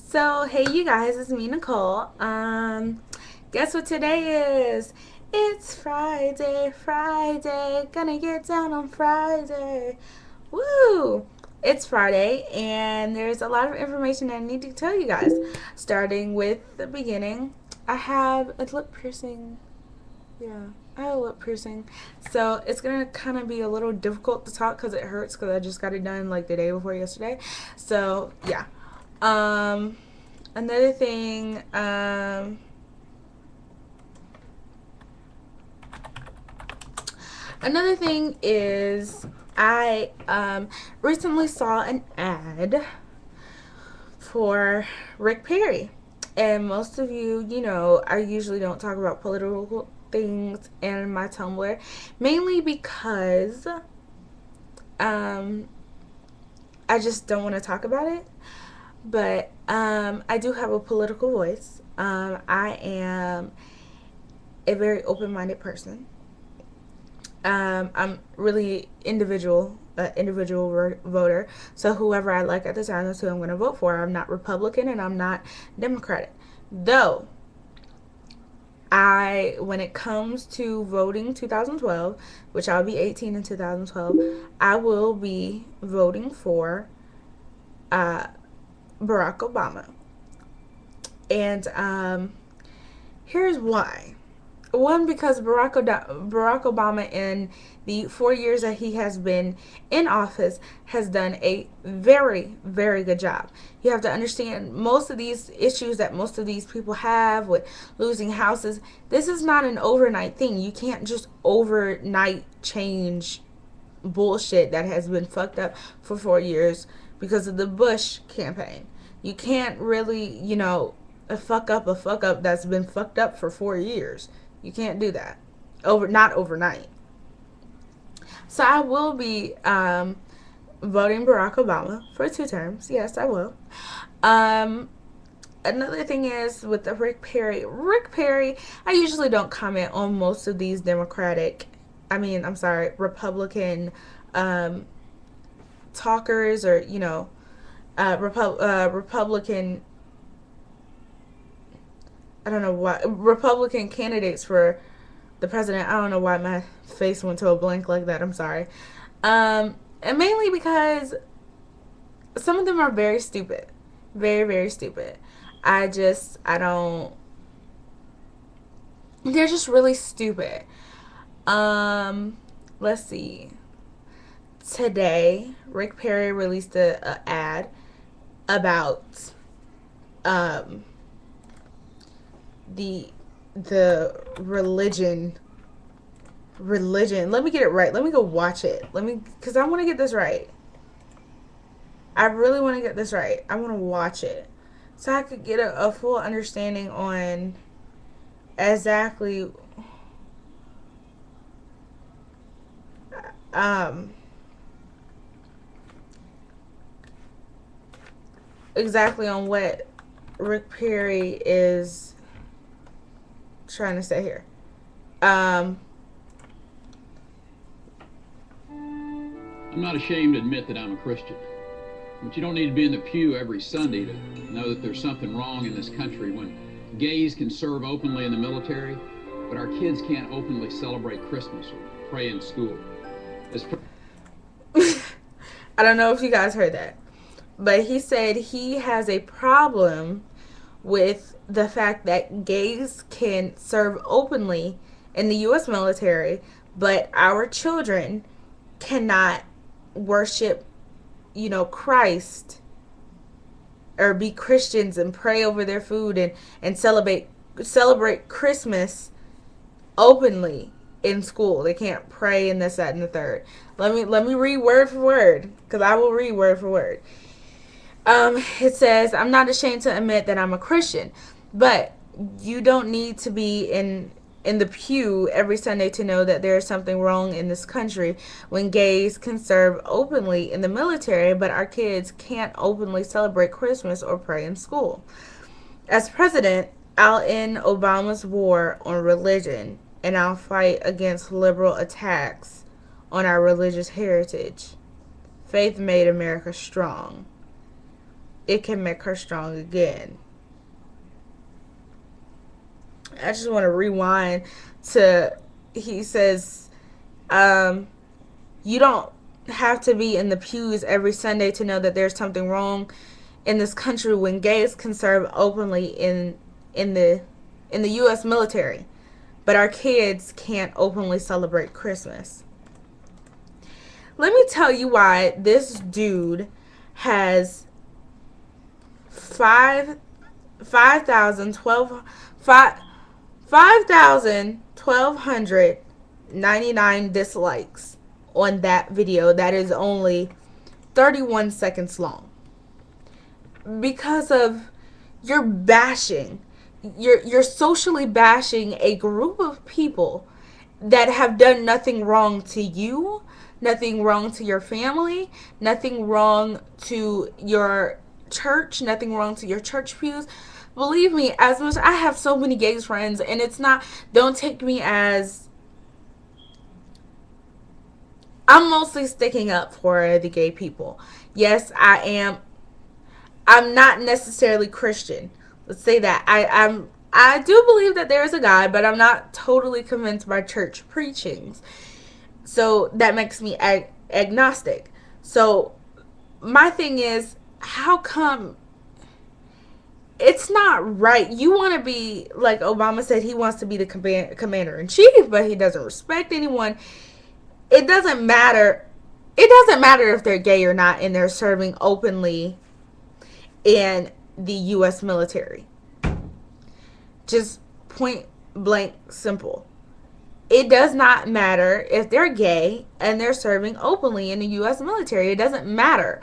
So, hey you guys, it's me Nicole. Guess what today is? It's Friday. Gonna get down on Friday. Woo! It's Friday, and there's a lot of information I need to tell you guys. Starting with the beginning, I have a lip piercing. Yeah, I have a lip piercing. So it's gonna kind of be a little difficult to talk because it hurts because I just got it done like the day before yesterday. So, yeah. Um, Another thing, is I recently saw an ad for Rick Perry. And most of you, I usually don't talk about political things in my Tumblr, mainly because I just don't want to talk about it. But I do have a political voice. I am a very open-minded person. I'm really individual voter. So whoever I like at the time is who I'm going to vote for. I'm not Republican and I'm not Democratic. Though, when it comes to voting 2012, which I'll be 18 in 2012, I will be voting for Barack Obama. And here's why. One, because Barack Obama, in the 4 years that he has been in office, has done a very, very good job. You have to understand, most of these issues that most of these people have with losing houses, this is not an overnight thing. You can't just overnight change bullshit that has been fucked up for 4 years because of the Bush campaign. You can't really, a fuck up that's been fucked up for 4 years. You can't do that. Not overnight. So I will be voting Barack Obama for 2 terms. Yes, I will. Another thing is with the Rick Perry. I usually don't comment on most of these Republican talkers, or Republican, I don't know why, Republican candidates for the president. I don't know why my face went to a blank like that. I'm sorry. And mainly because some of them are very stupid. Very, very stupid. I don't, they're just really stupid. Let's see. Today, Rick Perry released a ad about the religion. Let me get it right. Let me go watch it. Because I want to get this right. I really want to get this right. I want to watch it so I could get a full understanding on exactly on what Rick Perry is trying to say here. I'm not ashamed to admit that I'm a Christian. But you don't need to be in the pew every Sunday to know that there's something wrong in this country when gays can serve openly in the military, but our kids can't openly celebrate Christmas or pray in school. I don't know if you guys heard that, but he said he has a problem with the fact that gays can serve openly in the U.S. military, but our children cannot worship, Christ, or be Christians and pray over their food and celebrate Christmas openly in school. They can't pray and this, that, and the third. Let me read word for word, because I will read word for word. It says, I'm not ashamed to admit that I'm a Christian, but you don't need to be in the pew every Sunday to know that there is something wrong in this country when gays can serve openly in the military, but our kids can't openly celebrate Christmas or pray in school. As president, I'll end Obama's war on religion, and I'll fight against liberal attacks on our religious heritage. Faith made America strong. it can make her strong again. I just want to rewind to, he says, you don't have to be in the pews every Sunday to know that there's something wrong in this country when gays can serve openly in the U.S. military, but our kids can't openly celebrate Christmas. Let me tell you why this dude has 5,199 dislikes on that video that is only 31 seconds long. Because of you're bashing, you're socially bashing a group of people that have done nothing wrong to you, nothing wrong to your family, nothing wrong to your church, nothing wrong to your church pews. Believe me, as much I have so many gay friends, and it's not, don't take me as, I'm mostly sticking up for the gay people. Yes, I am. I'm not necessarily Christian. Let's say that. I do believe that there is a God, but I'm not totally convinced by church preachings. So that makes me agnostic. So my thing is, how come it's not right? You want to be, like Obama said, he wants to be the commander-in-chief, but he doesn't respect anyone. It doesn't matter. It doesn't matter if they're gay or not and they're serving openly in the U.S. military. Just point blank simple. It does not matter if they're gay and they're serving openly in the U.S. military. It doesn't matter.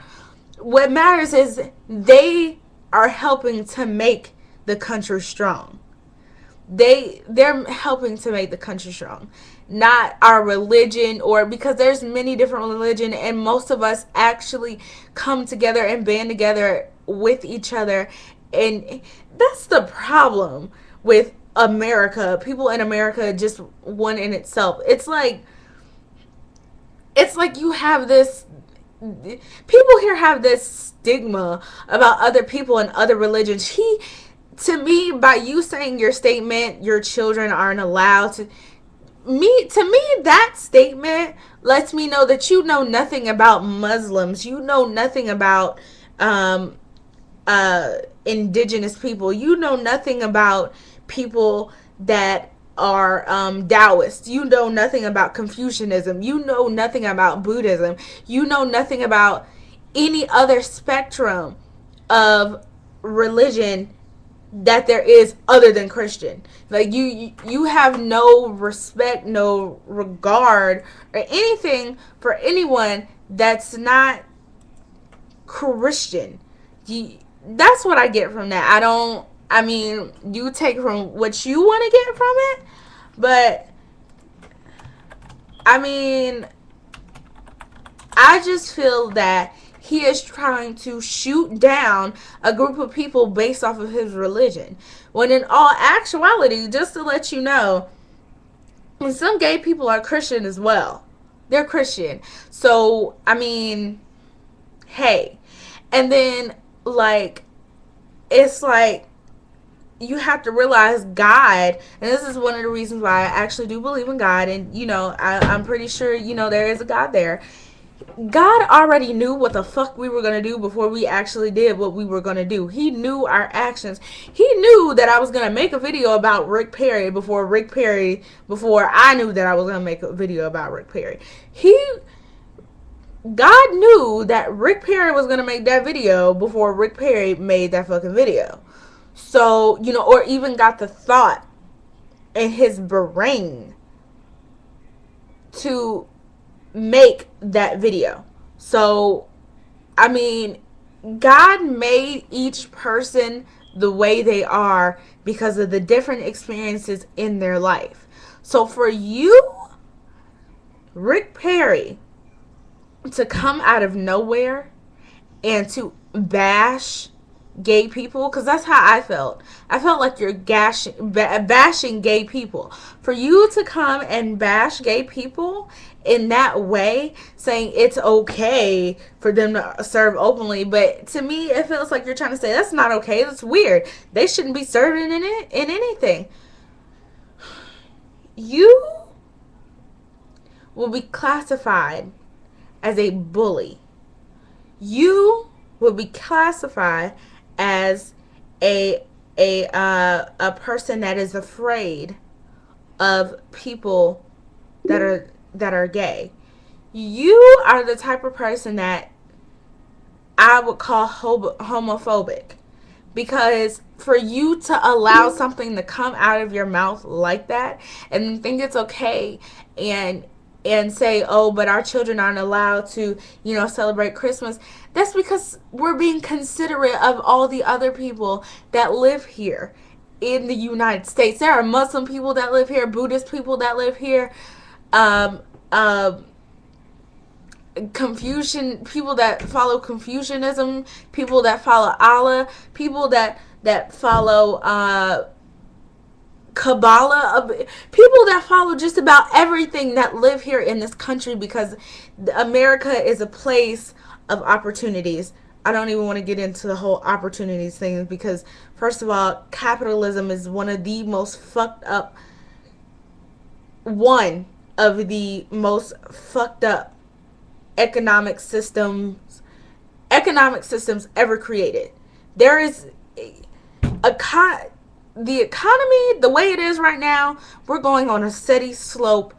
What matters is they are helping to make the country strong. They're helping to make the country strong, not our religion, or because there's many different religions, and most of us actually come together and band together with each other. And that's the problem with America. People in America, just one in itself. It's like you have this, people here have this stigma about other people and other religions. To me, by you saying your statement, your children aren't allowed to me, that statement lets me know that you know nothing about Muslims. You know nothing about indigenous people. You know nothing about people that are Taoists. You know nothing about Confucianism. You know nothing about Buddhism. You know nothing about any other spectrum of religion that there is other than Christian. Like you have no respect, no regard or anything for anyone that's not Christian. That's what I get from that. I mean, you take from what you want to get from it, but I mean, I just feel that he is trying to shoot down a group of people based off of his religion. When in all actuality, just to let you know, some gay people are Christian as well. They're Christian. So, I mean, hey. And then, like, it's like, you have to realize God, and this is one of the reasons why I actually do believe in God, and, you know, I'm pretty sure, you know, there is a God there. God already knew what the fuck we were going to do before we actually did what we were going to do. He knew our actions. He knew that I was going to make a video about Rick Perry before I knew that I was going to make a video about Rick Perry. God knew that Rick Perry was going to make that video before Rick Perry made that fucking video. So, you know, or even got the thought in his brain to make that video. So, I mean, God made each person the way they are because of the different experiences in their life. So for you, Rick Perry, to come out of nowhere and to bash gay people, because that's how I felt. I felt like you're bashing gay people. For you to come and bash gay people in that way, saying it's okay for them to serve openly, but to me, it feels like you're trying to say that's not okay. That's weird. They shouldn't be serving in anything. You will be classified as a bully. You will be classified as a person that is afraid of people that are gay. You are the type of person that I would call homophobic, because for you to allow something to come out of your mouth like that and think it's okay, and say, oh, but our children aren't allowed to, celebrate Christmas. That's because we're being considerate of all the other people that live here in the United States. There are Muslim people that live here, Buddhist people that live here, um, uh, Confucian people that follow Confucianism, people that follow Allah, people that follow Kabbalah, people that follow just about everything that live here in this country, because America is a place of opportunities. I don't even want to get into the whole opportunities thing, because first of all, capitalism is one of the most fucked up economic systems ever created. There is the economy, the way it is right now, we're going on a steady slope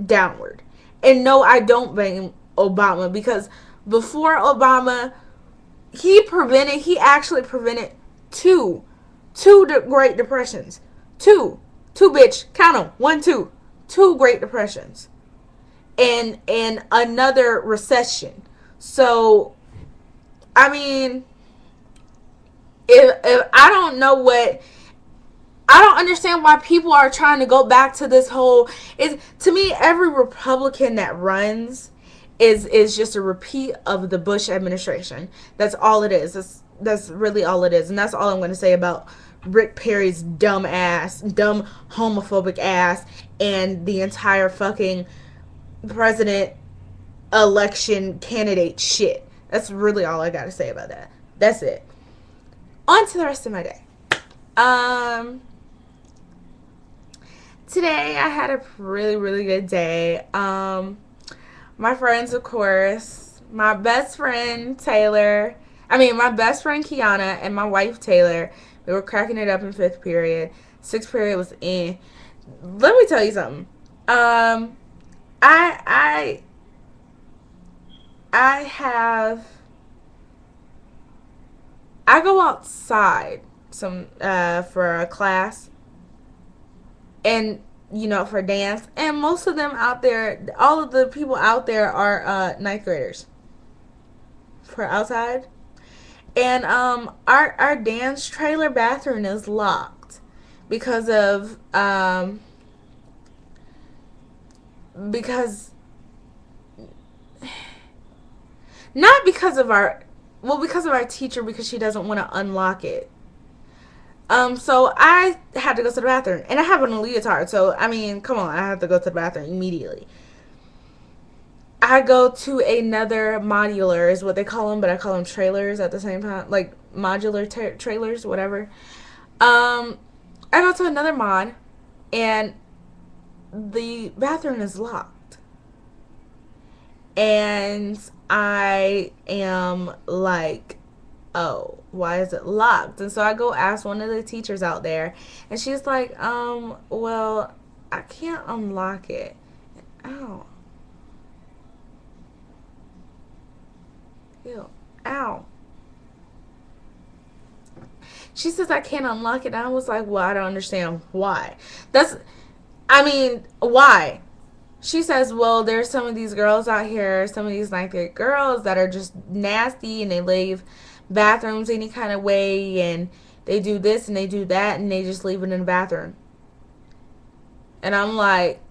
downward. And no, I don't blame Obama, because before Obama, he actually prevented two Great Depressions. Two, bitch, count them, 1, 2, 2 Great Depressions, and another recession. So, I mean, if I don't know what, I don't understand why people are trying to go back to this whole. To me, every Republican that runs is just a repeat of the Bush administration. That's all it is. That's really all it is, and that's all I'm going to say about Rick Perry's dumb homophobic ass, and the entire fucking president election candidate shit. That's really all I got to say about that. That's it. On to the rest of my day. Today I had a really, really good day. My friends, of course, my best friend Kiana, and my wife Taylor, we were cracking it up in 5th period. 6th period was in. Let me tell you something. I go outside for a class, and for dance, and most of them out there, all of the people out there are 9th graders for outside. And our dance trailer bathroom is locked because of not because of our teacher, because she doesn't want to unlock it. So I had to go to the bathroom, and I have on a leotard, so I mean, come on, I have to go to the bathroom immediately. I go to another modular, is what they call them, but I call them trailers at the same time, like modular trailers, whatever. I go to another mod, and the bathroom is locked, and I am like, oh, why is it locked? And so I go ask one of the teachers out there, and she's like, well, I can't unlock it. Ow. Ew. Ow. She says I can't unlock it. I was like, well, I don't understand why. Why? She says, well, there's some of these girls out here, some of these 9th grade girls that are just nasty, and they leave bathrooms any kind of way, and they do this and they do that, and they just leave it in the bathroom. And I'm like,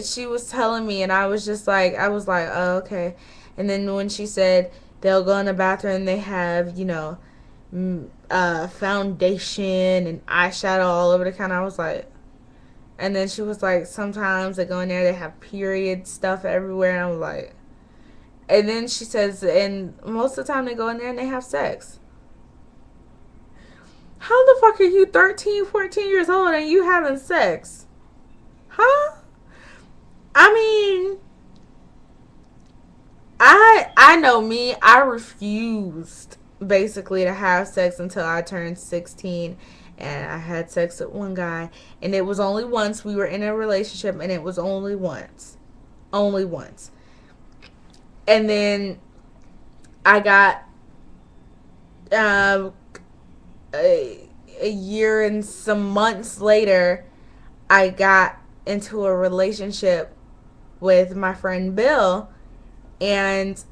she was telling me, and I was like, oh, okay. And then when she said they'll go in the bathroom, they have, foundation and eyeshadow all over the counter. I was like, and then she was like, sometimes they go in there, they have period stuff everywhere. And I was like, and then she says, and most of the time they go in there and they have sex. How the fuck are you 13, 14 years old and you having sex? Huh? I mean, I know me, I refused basically to have sex until I turned 16, and I had sex with one guy, and it was only once. We were in a relationship, and it was only once. Only once. And then I got a year and some months later, I got into a relationship with my friend Bill, and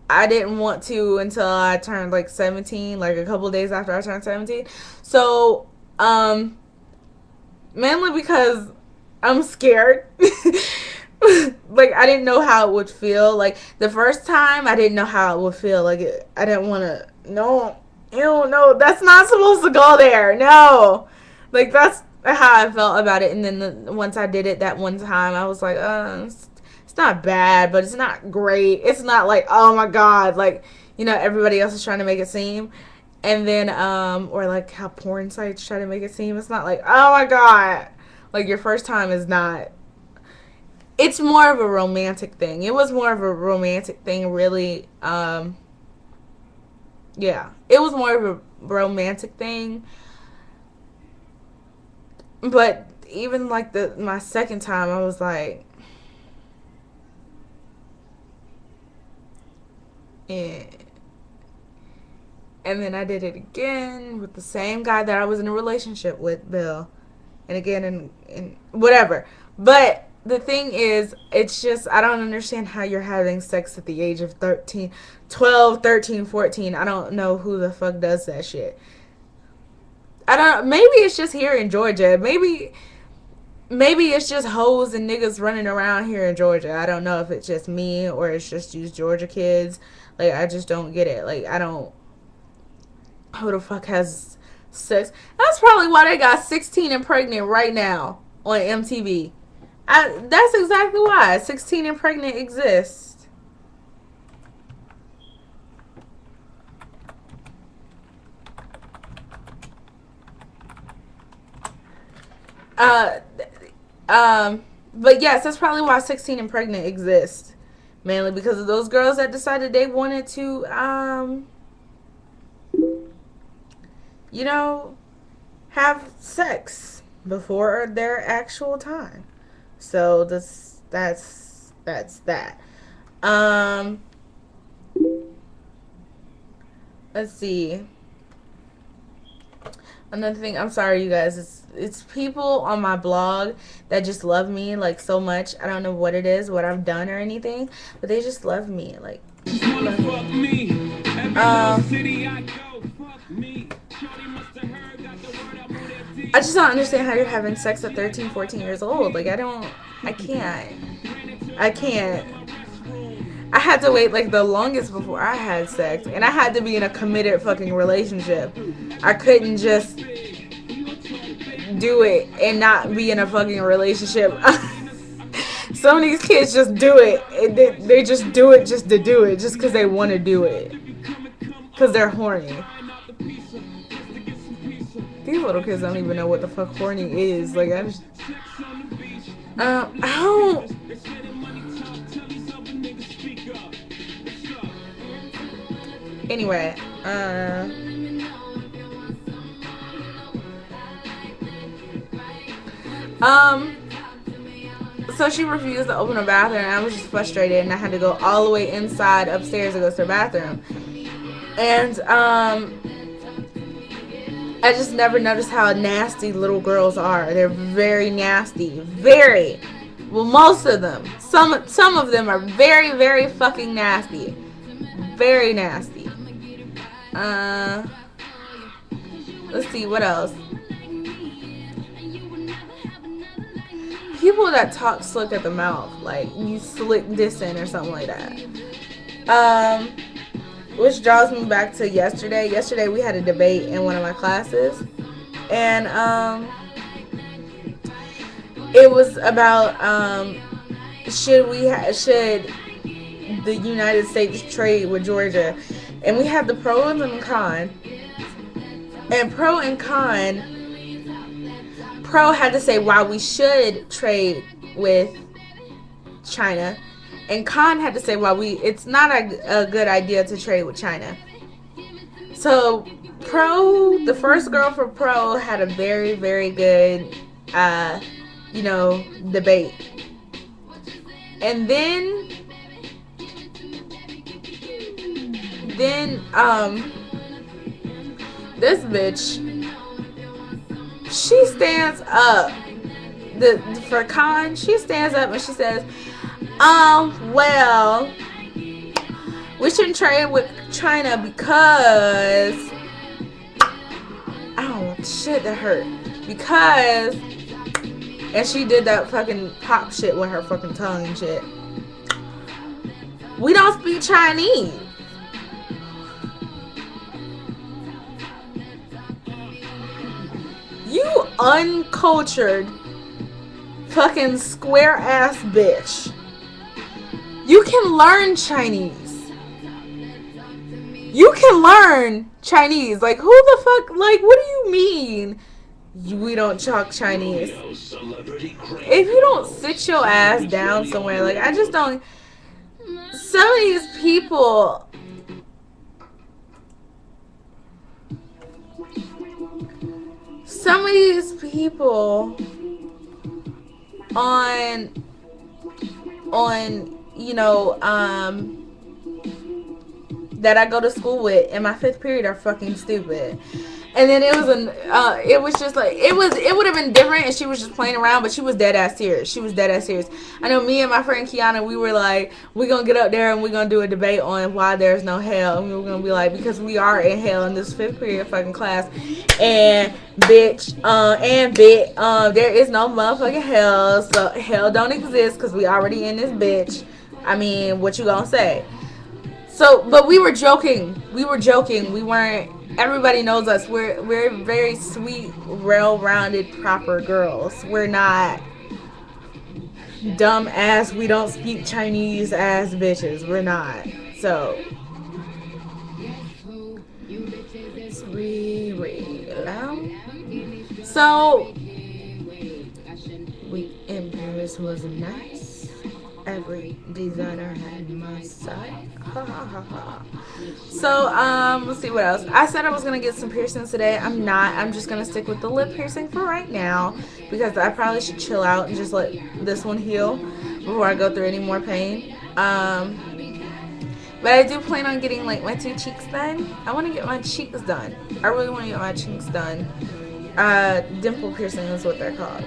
I didn't want to until I turned like 17, like a couple of days after I turned 17. So, mainly because I'm scared. Like, I didn't know how it would feel. Like, the first time, I didn't know how it would feel. Like, I didn't want to, no, ew, no, that's not supposed to go there. No. Like, that's how I felt about it. And then once I did it that one time, I was like, it's not bad, but it's not great. It's not like, oh my God, like, you know, everybody else is trying to make it seem. And then, or like how porn sites try to make it seem. It's not like, oh my God. Like, your first time is not. It's more of a romantic thing. It was more of a romantic thing, really. Yeah. It was more of a romantic thing. But even like my second time, I was like, eh. And then I did it again with the same guy that I was in a relationship with, Bill. And again, and whatever. But the thing is, it's just, I don't understand how you're having sex at the age of 12, 13, 14. I don't know who the fuck does that shit. I don't, maybe it's just here in Georgia. Maybe it's just hoes and niggas running around here in Georgia. I don't know if it's just me or it's just these Georgia kids. Like, I just don't get it. Like, I don't, who the fuck has sex? That's probably why they got 16 and Pregnant right now on MTV. That's exactly why 16 and Pregnant exists. But yes, that's probably why 16 and Pregnant exists. Mainly because of those girls that decided they wanted to, you know, have sex before their actual time. So that's that. Let's see. Another thing, I'm sorry you guys, it's people on my blog that just love me like so much. I don't know what it is, what I've done or anything, but they just love me. Like, love me. I just don't understand how you're having sex at 13, 14 years old. Like, I can't. I had to wait like the longest before I had sex, and I had to be in a committed fucking relationship. I couldn't just do it and not be in a fucking relationship. Some of these kids just do it. They just do it just to do it, just because they want to do it. Because they're horny. These little kids don't even know what the fuck horny is. Like, I just... I don't... Anyway, so she refused to open her bathroom, and I was just frustrated, and I had to go all the way inside upstairs to go to her bathroom. And, I just never noticed how nasty little girls are. They're very nasty. Very. Well, most of them. Some of them are very, very fucking nasty. Very nasty. Let's see, what else? People that talk slick at the mouth, like you slick dissing or something like that. which draws me back to yesterday. Yesterday we had a debate in one of my classes, and it was about should the United States trade with Georgia, and we had the pros and con. And pro and con, pro had to say why we should trade with China, and con had to say why it's not a good idea to trade with China. So pro, the first girl for pro had a very, very good debate. And then this bitch, she stands up. For con, she stands up and she says, well, we shouldn't trade with China because I don't want shit to hurt. Because, and she did that fucking pop shit with her fucking tongue and shit. We don't speak Chinese. You uncultured fucking square ass bitch. You can learn Chinese. You can learn Chinese. Like, who the fuck, like, what do you mean we don't talk Chinese? If you don't sit your ass down somewhere, like, I just don't. Some of these people, on that I go to school with in my 5th period are fucking stupid. And then it was just like, it would have been different if she was just playing around, but she was dead ass serious. I know me and my friend Kiana, we were like, we're gonna get up there and we're gonna do a debate on why there's no hell. And we were gonna be like, because we are in hell in this 5th period fucking class. And bitch, there is no motherfucking hell. So hell don't exist because we already in this bitch. I mean, what you gonna say? So, but we were joking. We weren't. Everybody knows us. We're very sweet, well-rounded, proper girls. We're not dumb ass, we don't speak Chinese ass bitches. We're not. So, so we in Paris was nice. Every designer had my side. Ha ha ha ha. So, let's see what else. I said I was gonna get some piercings today. I'm not. I'm just gonna stick with the lip piercing for right now because I probably should chill out and just let this one heal before I go through any more pain. But I do plan on getting like my 2 cheeks done. I want to get my cheeks done. I really want to get my cheeks done. Dimple piercing is what they're called.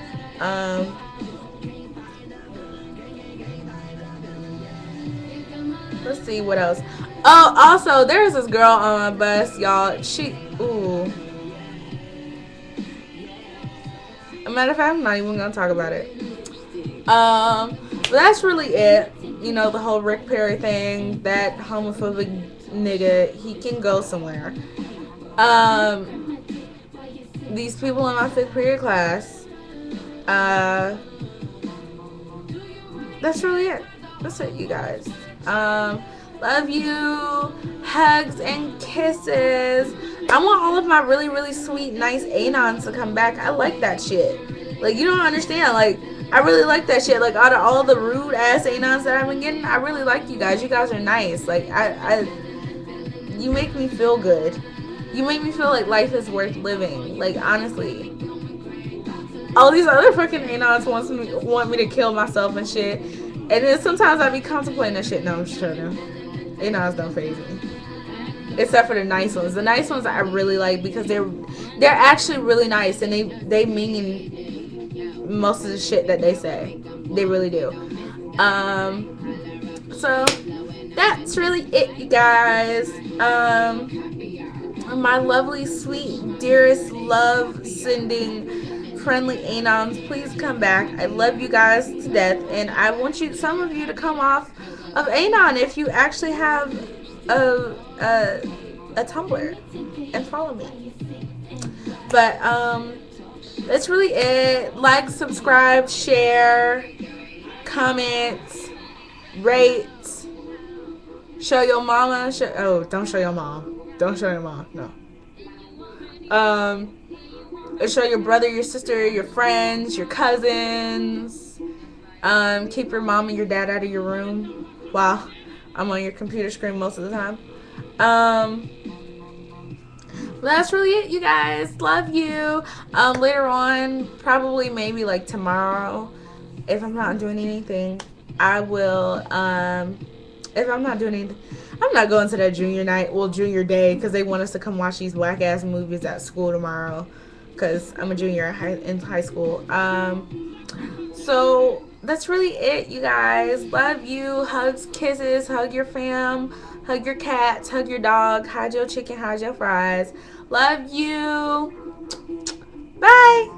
Let's see what else. Oh, also, there's this girl on my bus, y'all. A matter of fact, I'm not even gonna talk about it. But that's really it. You know, the whole Rick Perry thing. That homophobic nigga, he can go somewhere. These people in my 5th period class. That's really it. That's it, you guys. Love you. Hugs and kisses. I want all of my really, really sweet, nice anons to come back. I like that shit. Like, you don't understand. Like, I really like that shit. Like, out of all the rude ass anons that I've been getting, I really like you guys. You guys are nice. Like, you make me feel good. You make me feel like life is worth living. Like, honestly. All these other fucking anons want me to kill myself and shit. And then sometimes I be contemplating that shit. No, I'm just joking. Anons don't faze me. Except for the nice ones. The nice ones I really like because they're actually really nice and they mean most of the shit that they say. They really do. So that's really it, you guys. My lovely, sweet, dearest, love-sending, friendly anons, please come back. I love you guys to death, and I want some of you to come off of anon if you actually have a Tumblr and follow me. But that's really it. Like, subscribe, share, comment, rate, show your mama. Don't show your mom. Don't show your mom. No. Show your brother, your sister, your friends, your cousins. Keep your mom and your dad out of your room while I'm on your computer screen most of the time. That's really it, you guys. Love you. Later on, probably maybe like tomorrow, if I'm not doing anything, I will. If I'm not doing anything, I'm not going to that junior night, junior day, because they want us to come watch these whack ass movies at school tomorrow. Because I'm a junior in high school. So that's really it, you guys. Love you. Hugs, kisses. Hug your fam. Hug your cats. Hug your dog. Hide your chicken. Hide your fries. Love you. Bye.